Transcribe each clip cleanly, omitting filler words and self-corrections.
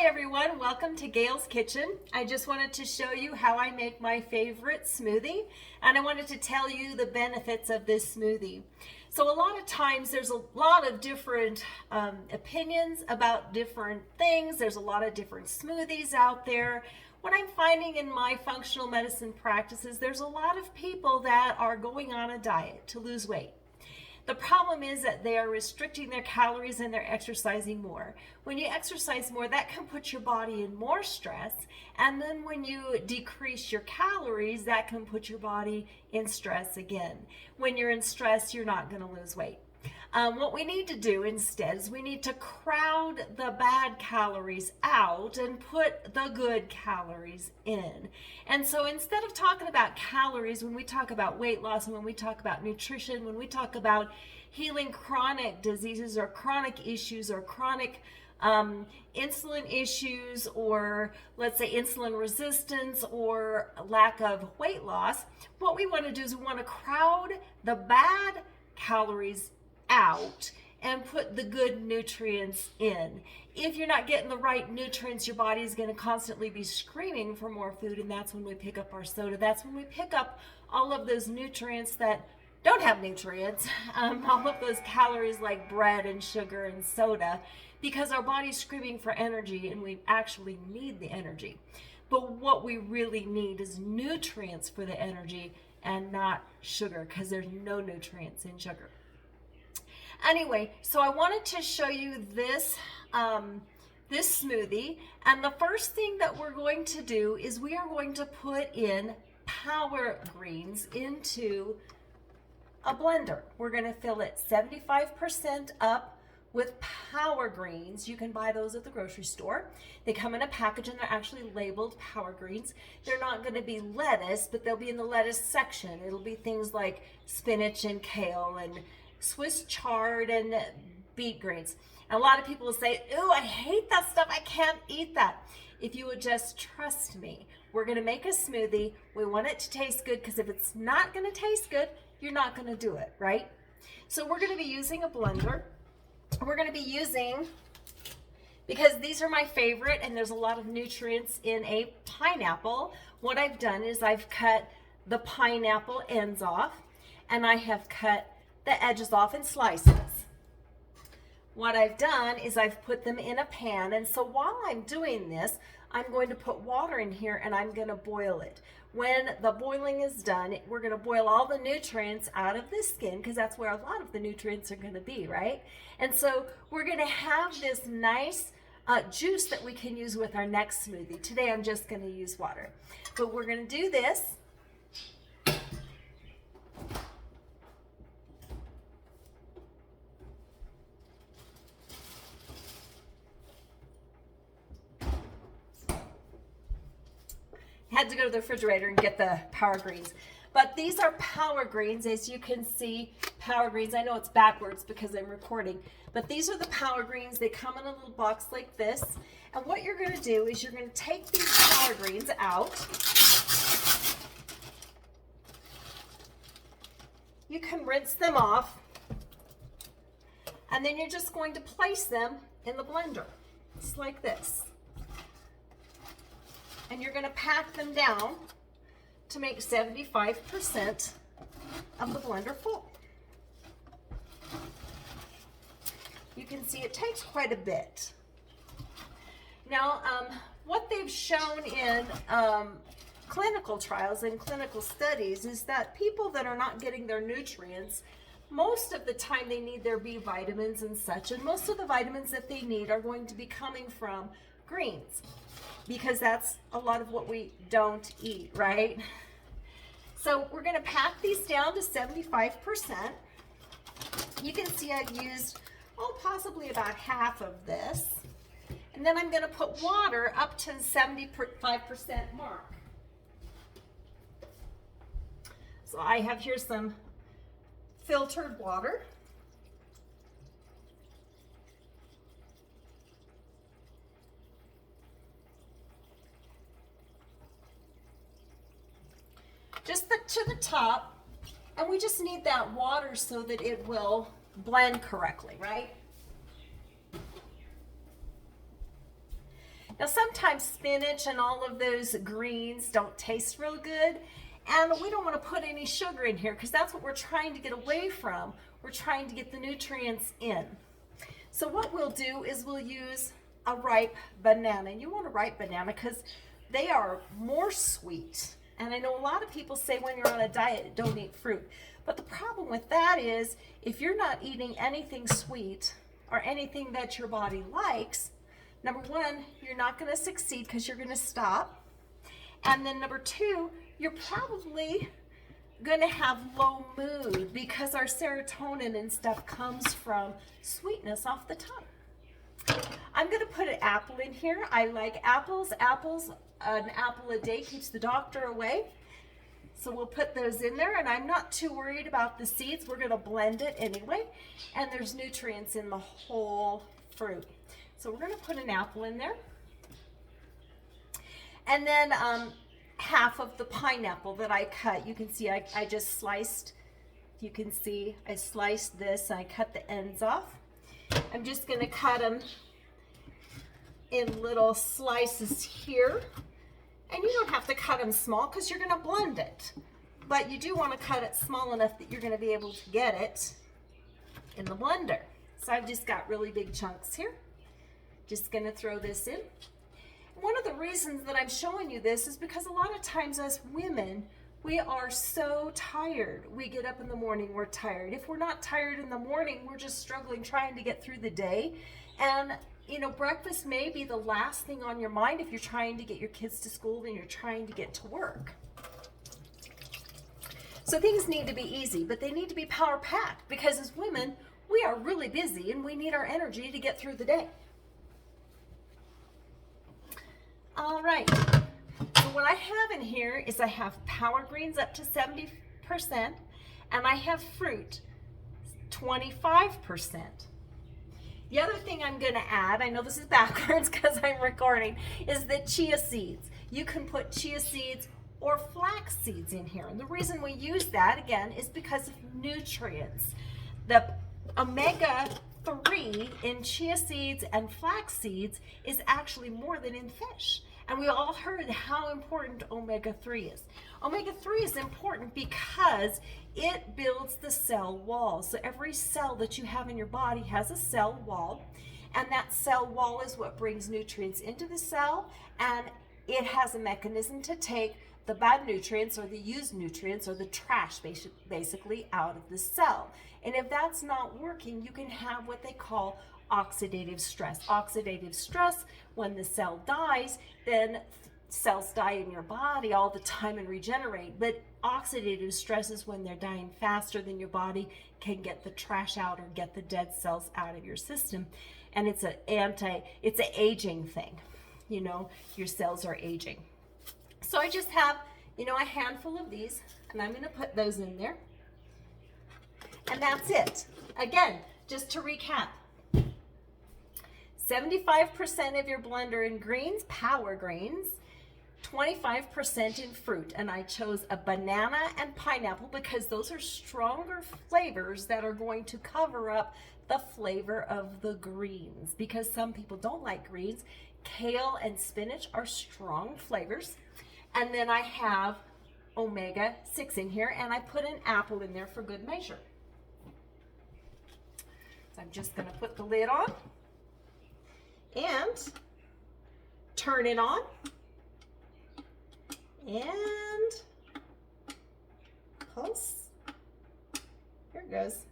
Hi everyone, welcome to Gail's Kitchen. I just wanted to show you how I make my favorite smoothie, and I wanted to tell you the benefits of this smoothie. So a lot of times there's a lot of different opinions about different things. There's a lot of different smoothies out there. What I'm finding in my functional medicine practices, there's a lot of people that are going on a diet to lose weight. The problem is that they are restricting their calories and they're exercising more. When you exercise more, that can put your body in more stress. And then when you decrease your calories, that can put your body in stress again. When you're in stress, you're not going to lose weight. What we need to do instead is we need to crowd the bad calories out and put the good calories in. And so instead of talking about calories, when we talk about weight loss and when we talk about nutrition, when we talk about healing chronic diseases or chronic issues or chronic insulin issues, or let's say insulin resistance or lack of weight loss, what we want to do is we want to crowd the bad calories out and put the good nutrients in. If you're not getting the right nutrients, your body is going to constantly be screaming for more food, and that's when we pick up our soda. That's when we pick up all of those nutrients that don't have nutrients, all of those calories like bread and sugar and soda, because our body's screaming for energy and we actually need the energy. But what we really need is nutrients for the energy and not sugar, because there's no nutrients in sugar. Anyway, so I wanted to show you this this smoothie, and the first thing that we're going to do is we are going to put in power greens into a blender. We're going to fill it 75% up with power greens. You can buy those at the grocery store. They come in a package and they're actually labeled power greens. They're not going to be lettuce, but they'll be in the lettuce section. It'll be things like spinach and kale and Swiss chard and beet greens. And a lot of people will say, "Ooh, I hate that stuff. I can't eat that." If you would just trust me, we're going to make a smoothie. We want it to taste good, because if it's not going to taste good, you're not going to do it, right? So we're going to be using a blender. We're going to be using, because these are my favorite and there's a lot of nutrients in a pineapple, what I've done is I've cut the pineapple ends off and I have cut the edges off in slices. What I've done is I've put them in a pan, and so while I'm doing this, I'm going to put water in here and I'm going to boil it. When the boiling is done, we're going to boil all the nutrients out of the skin, because that's where a lot of the nutrients are going to be, right? And so we're going to have this nice juice that we can use with our next smoothie. Today I'm just going to use water. But we're going to do this. Had to go to the refrigerator and get the power greens. But these are power greens, as you can see, power greens. I know it's backwards because I'm recording, but these are the power greens. They come in a little box like this. And what you're going to do is you're going to take these power greens out. You can rinse them off. And then you're just going to place them in the blender. It's like this. And you're going to pack them down to make 75% of the blender full. You can see it takes quite a bit. Now, what they've shown in clinical trials and clinical studies is that people that are not getting their nutrients, most of the time they need their B vitamins and such, and most of the vitamins that they need are going to be coming from greens, because that's a lot of what we don't eat, right? So we're going to pack these down to 75%. You can see I've used, possibly about half of this. And then I'm going to put water up to the 75% mark. So I have here some filtered water. Just to the top, and we just need that water so that it will blend correctly, right? Now sometimes spinach and all of those greens don't taste real good, and we don't want to put any sugar in here because that's what we're trying to get away from. We're trying to get the nutrients in. So what we'll do is we'll use a ripe banana. And you want a ripe banana because they are more sweet. And I know a lot of people say when you're on a diet, don't eat fruit. But the problem with that is if you're not eating anything sweet or anything that your body likes, number one, you're not going to succeed because you're going to stop. And then number two, you're probably going to have low mood because our serotonin and stuff comes from sweetness off the tongue. I'm going to put an apple in here. I like apples. An apple a day keeps the doctor away. So we'll put those in there, and I'm not too worried about the seeds. We're going to blend it anyway, and there's nutrients in the whole fruit. So we're going to put an apple in there. And then half of the pineapple that I cut. You can see I just sliced, you can see I sliced this and I cut the ends off. I'm just going to cut them in little slices here. And you don't have to cut them small because you're going to blend it. But you do want to cut it small enough that you're going to be able to get it in the blender. So I've just got really big chunks here. Just going to throw this in. One of the reasons that I'm showing you this is because a lot of times as women, we are so tired. We get up in the morning, we're tired. If we're not tired in the morning, we're just struggling trying to get through the day. And you know, breakfast may be the last thing on your mind if you're trying to get your kids to school and you're trying to get to work. So things need to be easy, but they need to be power-packed because as women, we are really busy and we need our energy to get through the day. All right, so what I have in here is I have power greens up to 70%, and I have fruit, 25%. The other thing I'm going to add, I know this is backwards because I'm recording, is the chia seeds. You can put chia seeds or flax seeds in here. And the reason we use that, again, is because of nutrients. The omega-3 in chia seeds and flax seeds is actually more than in fish. And we all heard how important omega-3 is. Omega-3 is important because it builds the cell wall. So every cell that you have in your body has a cell wall, and that cell wall is what brings nutrients into the cell, and it has a mechanism to take the bad nutrients or the used nutrients or the trash basically out of the cell. And if that's not working, you can have what they call oxidative stress. Oxidative stress, when the cell dies, then cells die in your body all the time and regenerate. But oxidative stress is when they're dying faster than your body can get the trash out or get the dead cells out of your system. And it's an aging thing. You know, your cells are aging. So I just have, you know, a handful of these, and I'm going to put those in there. And that's it. Again, just to recap. 75% of your blender in greens, power greens, 25% in fruit. And I chose a banana and pineapple because those are stronger flavors that are going to cover up the flavor of the greens. Because some people don't like greens. Kale and spinach are strong flavors. And then I have omega-6 in here, and I put an apple in there for good measure. So I'm just going to put the lid on and turn it on, and pulse. Here it goes.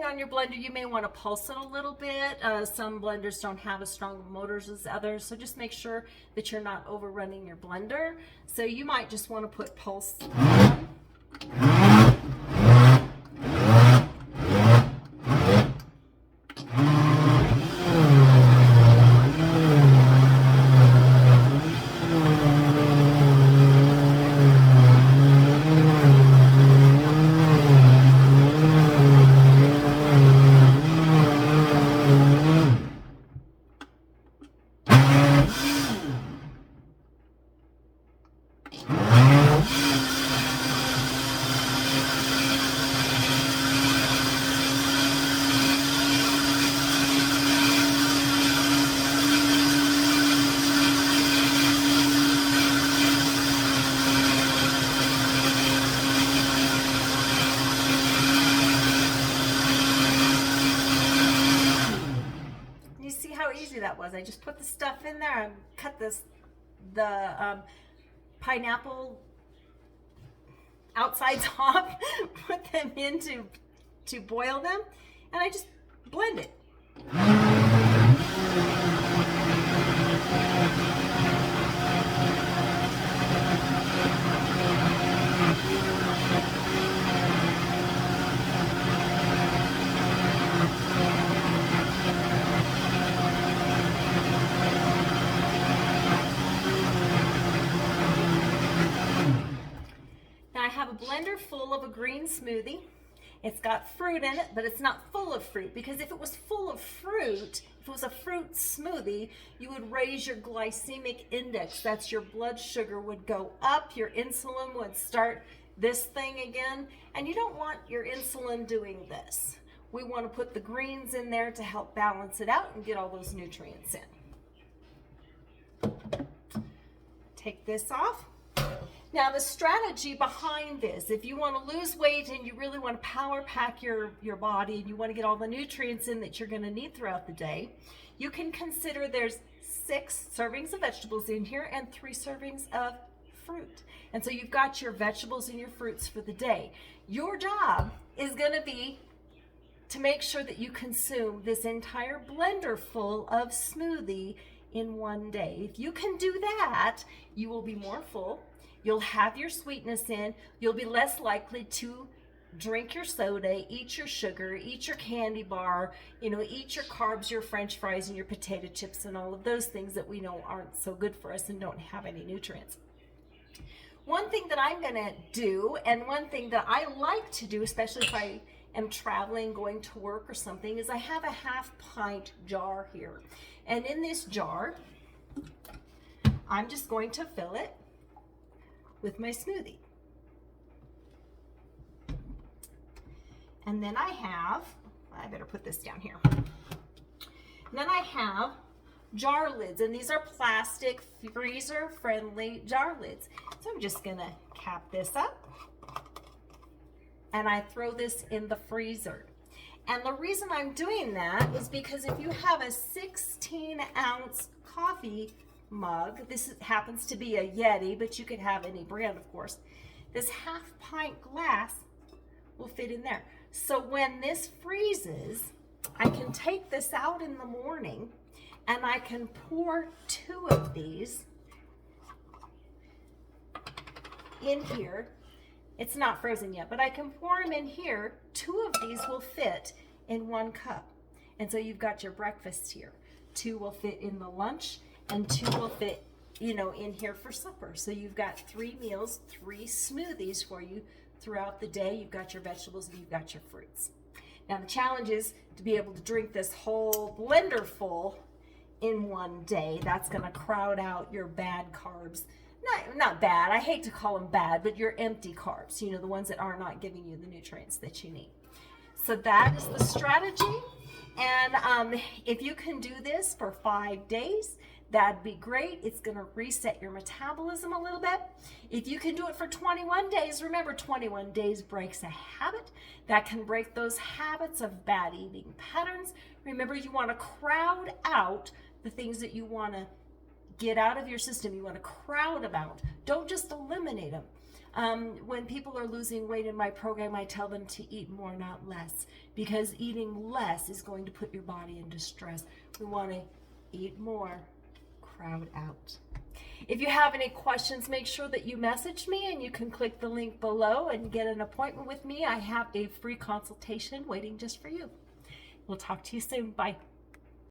On your blender, you may want to pulse it a little bit. Some blenders don't have as strong motors as others, so just make sure that you're not overrunning your blender. So you might just want to put pulse on. you that was. I just put the stuff in there. I cut the pineapple outsides off, put them in to boil them, and I just blend it. Now I have a blender full of a green smoothie. It's got fruit in it, but it's not full of fruit, because if it was full of fruit, if it was a fruit smoothie, you would raise your glycemic index. That's your blood sugar would go up, your insulin would start this thing again, and you don't want your insulin doing this. We want to put the greens in there to help balance it out and get all those nutrients in. Take this off. Now the strategy behind this, if you want to lose weight and you really want to power pack your body and you want to get all the nutrients in that you're going to need throughout the day, you can consider there's 6 servings of vegetables in here and 3 servings of fruit. And so you've got your vegetables and your fruits for the day. Your job is going to be to make sure that you consume this entire blender full of smoothie in one day. If you can do that, you will be more full. You'll have your sweetness in. You'll be less likely to drink your soda, eat your sugar, eat your candy bar, eat your carbs, your French fries, and your potato chips, and all of those things that we know aren't so good for us and don't have any nutrients. One thing that I'm gonna do, and one thing that I like to do, especially if I am traveling, going to work or something, is I have a 1/2 pint jar here. And in this jar, I'm just going to fill it with my smoothie. And then I better put this down here. And then I have jar lids, and these are plastic, freezer-friendly jar lids. So I'm just gonna cap this up, and I throw this in the freezer. And the reason I'm doing that is because if you have a 16-ounce coffee mug, this happens to be a Yeti, but you could have any brand, of course, this 1/2 pint glass will fit in there. So when this freezes, I can take this out in the morning and I can pour 2 of these in here. It's not frozen yet, but I can pour them in here. 2 of these will fit in 1 cup. And so you've got your breakfast here. 2 will fit in the lunch, and 2 will fit, in here for supper. So you've got 3 meals, 3 smoothies for you throughout the day. You've got your vegetables and you've got your fruits. Now the challenge is to be able to drink this whole blender full in one day. That's gonna crowd out your bad carbs. Not bad, I hate to call them bad, but your empty carbs, the ones that are not giving you the nutrients that you need. So that is the strategy. And if you can do this for 5 days, that'd be great. It's going to reset your metabolism a little bit. If you can do it for 21 days, remember 21 days breaks a habit. That can break those habits of bad eating patterns. Remember, you want to crowd out the things that you want to get out of your system. You want to crowd them out. Don't just eliminate them. When people are losing weight in my program, I tell them to eat more, not less, because eating less is going to put your body into stress. We want to eat more, crowd out. If you have any questions, make sure that you message me, and you can click the link below and get an appointment with me. I have a free consultation waiting just for you. We'll talk to you soon. Bye.